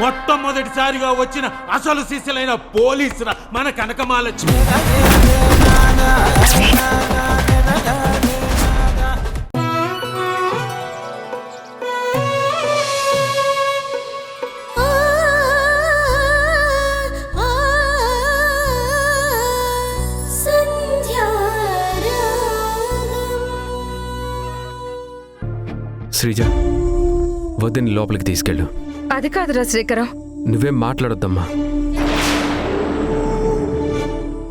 మొట్టమొదటిసారిగా వచ్చిన అసలు శిష్యులైన పోలీసుల మన కనకమాలక్ష్మి. శ్రీజ, వద్దని లోపలికి తీసుకెళ్ళు. అది కాదురా శ్రీకరం. నువ్వేం మాట్లాడొద్దమ్మా.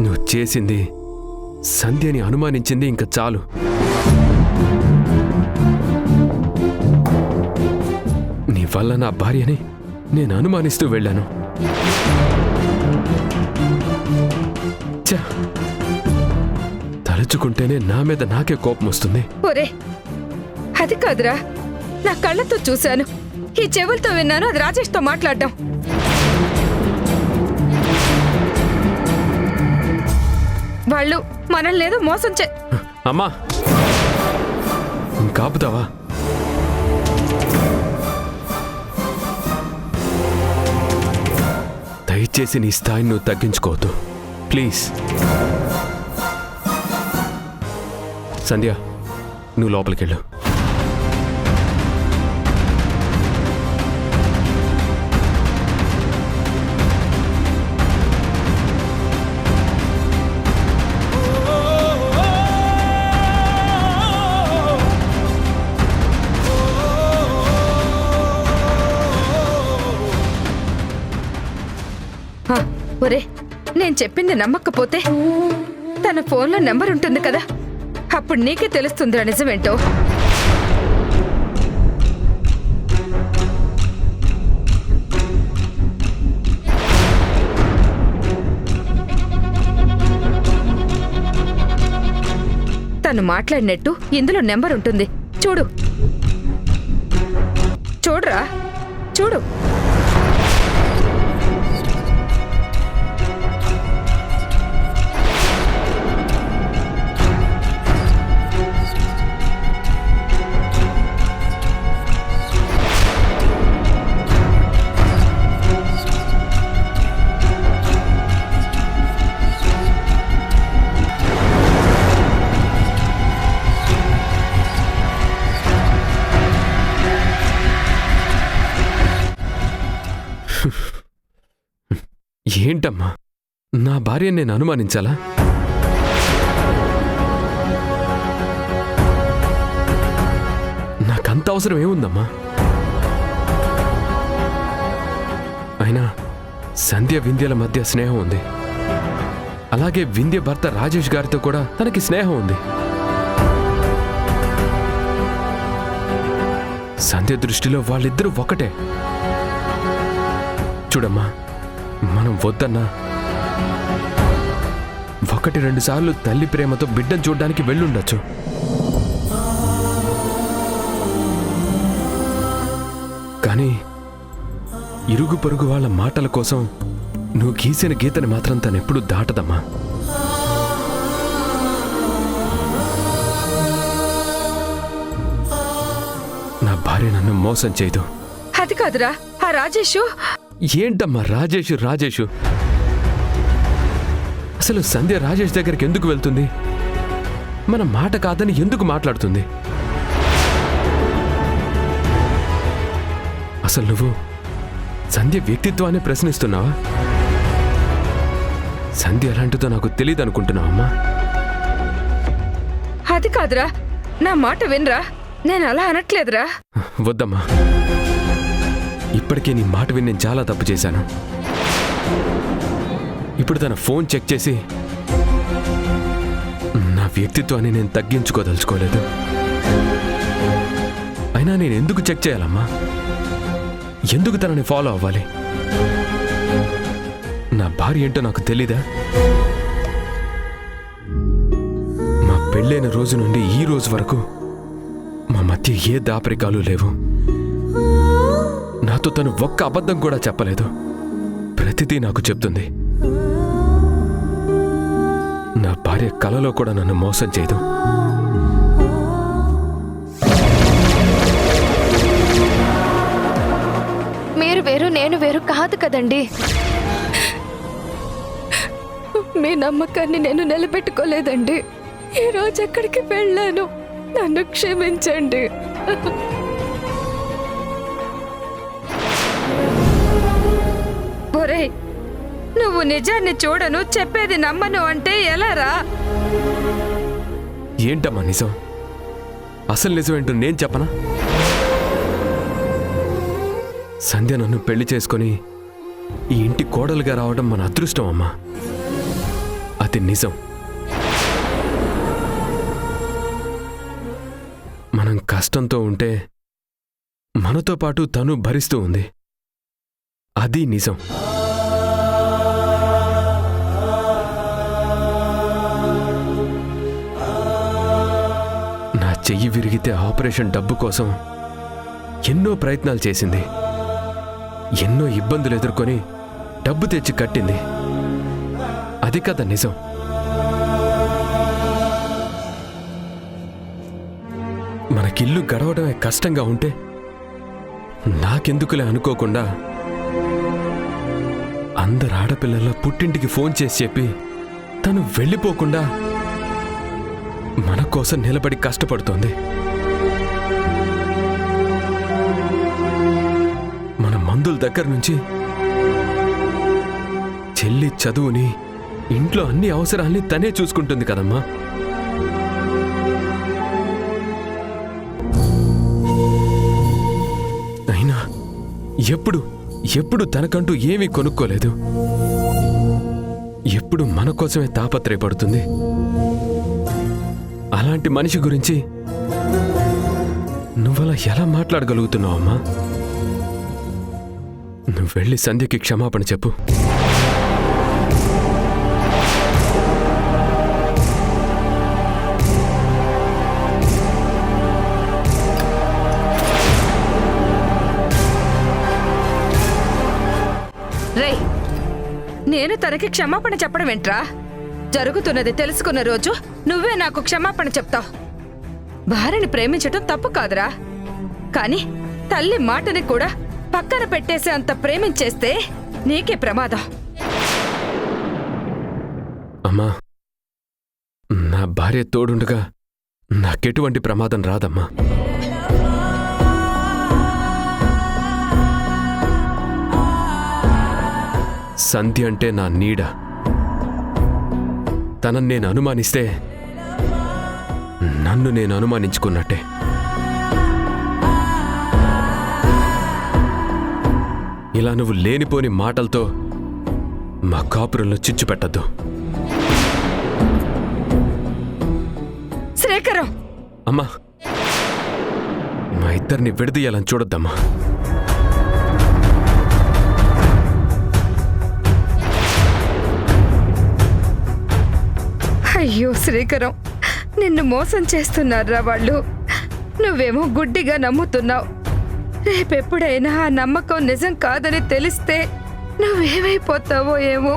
నువ్వు చేసింది, సంధ్యని అనుమానించింది ఇంకా చాలు. నీ వల్ల నా భార్యని నేను అనుమానిస్తూ వెళ్ళాను. తలుచుకుంటేనే నా మీద నాకే కోపం వస్తుంది. ఒరే, అది కాదురా, నా కళ్ళతో చూశాను, ఈ చెవులతో విన్నాను అది రాజేష్తో మాట్లాడడం. వాళ్ళు మనల్ని ఏదో మోసం అమ్మా, కాపుతావా? దయచేసి నీ స్థాయిని నువ్వు తగ్గించుకోవద్దు ప్లీజ్. సంధ్య, నువ్వు లోపలికెళ్ళు. ఒరే, నేను చెప్పింది నమ్మకపోతే తన ఫోన్లో నెంబర్ ఉంటుంది కదా, అప్పుడు నీకే తెలుస్తుందిరా నిజమేంటో. తను మాట్లాడినట్టు ఇందులో నెంబర్ ఉంటుంది, చూడు. చూడరా, చూడు. ఏంటమ్మా, నా భార్యని నేను అనుమానించాలా? నాకంత అవసరం ఏముందమ్మా? అయినా సంధ్య వింధ్యల మధ్య స్నేహం ఉంది. అలాగే వింధ్య భర్త రాజేష్ గారితో కూడా తనకి స్నేహం ఉంది. సంధ్య దృష్టిలో వాళ్ళిద్దరూ ఒకటే. చూడమ్మా, మనం వద్దన్నా 1-2 సార్లు తల్లి ప్రేమతో బిడ్డను చూడ్డానికి వెళ్ళుండొచ్చు. కానీ ఇరుగు పొరుగు వాళ్ళ మాటల కోసం నువ్వు గీసిన గీతని మాత్రం తనెప్పుడు దాటదమ్మా. నా భార్య నన్ను మోసం చేయదు. అది కాదురా, ఆ రాజేషు. ఏంటమ్మా రాజేషు? అసలు సంధ్య రాజేష్ దగ్గరికి ఎందుకు వెళ్తుంది? మన మాట కాదని ఎందుకు మాట్లాడుతుంది? అసలు నువ్వు సంధ్య వ్యక్తిత్వాన్ని ప్రశ్నిస్తున్నావా? సంధ్య ఎలాంటిదో నాకు తెలియదు అనుకుంటున్నావమ్మా? అది కాదురా, నా మాట వినరా, నేను అలా అనట్లేదురా. వద్దమ్మా, ఇప్పటికే నీ మాట విని నేను చాలా తప్పు చేశాను. ఇప్పుడు తన ఫోన్ చెక్ చేసి నా వ్యక్తిత్వాన్ని నేను తగ్గించుకోదలుచుకోలేదు. అయినా నేను ఎందుకు చెక్ చేయాలమ్మా? ఎందుకు తనని ఫాలో అవ్వాలి? నా భార్య ఏంటో నాకు తెలీదా? మా పెళ్ళైన రోజు నుండి ఈ రోజు వరకు మా మధ్య ఏ దాపరికాలు లేవు. నాతో తను ఒక్క అబద్ధం కూడా చెప్పలేదు. ప్రతిదీ నాకు చెప్తుంది. నా భార్య కలలో కూడా నన్ను మోసం చేయదు. వేరు నేను వేరు కాదు కదండి. మీ నమ్మకాన్ని నేను నిలబెట్టుకోలేదండి. ఈరోజు ఎక్కడికి వెళ్ళాను, నన్ను క్షమించండి. ఒరేయ్, నువ్వు నిజాన్ని చూడను, చెప్పేది నమ్మను అంటే ఎలారా? ఏంటమ్మా నిజం? అసలు నిజం ఏంటో నేను చెప్పనా? సంధ్య నన్ను పెళ్లి చేసుకొని ఈ ఇంటి కోడలుగా రావడం మన అదృష్టం అమ్మా. అది నిజం. మనం కష్టంతో ఉంటే మనతో పాటు తను భరిస్తూ ఉంది. అది నిజం. నా చెయ్యి విరిగితే ఆపరేషన్ డబ్బు కోసం ఎన్నో ప్రయత్నాలు చేసింది. ఎన్నో ఇబ్బందులు ఎదుర్కొని డబ్బు తెచ్చి కట్టింది. అది కదా నిజం. మనకిల్లు గడవడమే కష్టంగా ఉంటే నాకెందుకులే అనుకోకుండా అందరు ఆడపిల్లల పుట్టింటికి ఫోన్ చేసి చెప్పి తను వెళ్ళిపోకుండా మన కోసం నిలబడి కష్టపడుతోంది. మన మందుల దగ్గర నుంచి చెల్లి చదువుని, ఇంట్లో అన్ని అవసరాల్ని తనే చూసుకుంటుంది కదమ్మా. అయినా ఎప్పుడు తనకంటూ ఏమీ కొనుక్కోలేదు. ఎప్పుడు మన కోసమే తాపత్రయపడుతుంది. అలాంటి మనిషి గురించి నువ్వలా ఎలా మాట్లాడగలుగుతున్నావు అమ్మా? నువ్వు వెళ్ళి సంధ్యకి క్షమాపణ చెప్పు. రేయ్, నేను తనకి క్షమాపణ చెప్పడం ఏంట్రా? జరుగుతున్నది తెలుసుకున్న రోజు నువ్వే నాకు క్షమాపణ చెప్తావు. భార్యని ప్రేమించటం తప్పు కాదురా, కానీ తల్లి మాటని కూడా పక్కన పెట్టేసే అంత ప్రేమించేస్తే నీకే ప్రమాదం. అమ్మా, నా భార్య తోడుండగా నాకెటువంటి ప్రమాదం రాదమ్మా. సంధ్య అంటే నా నీడ. తనని నేను అనుమానిస్తే నన్ను నేను అనుమానించుకున్నట్టే. ఇలా నువ్వు లేనిపోని మాటలతో మా కాపురంలో చిచ్చు పెట్టద్దు. శ్రీకరం, అమ్మా, మా ఇద్దరిని విడదీయాలని చూడొద్దమ్మా. అయ్యో శ్రీకరం, నిన్ను మోసం చేస్తున్నారా వాళ్ళు? నువ్వేమో గుడ్డిగా నమ్ముతున్నావు. రేపెప్పుడైనా ఆ నమ్మకం నిజం కాదని తెలిస్తే నువ్వేమైపోతావో ఏమో.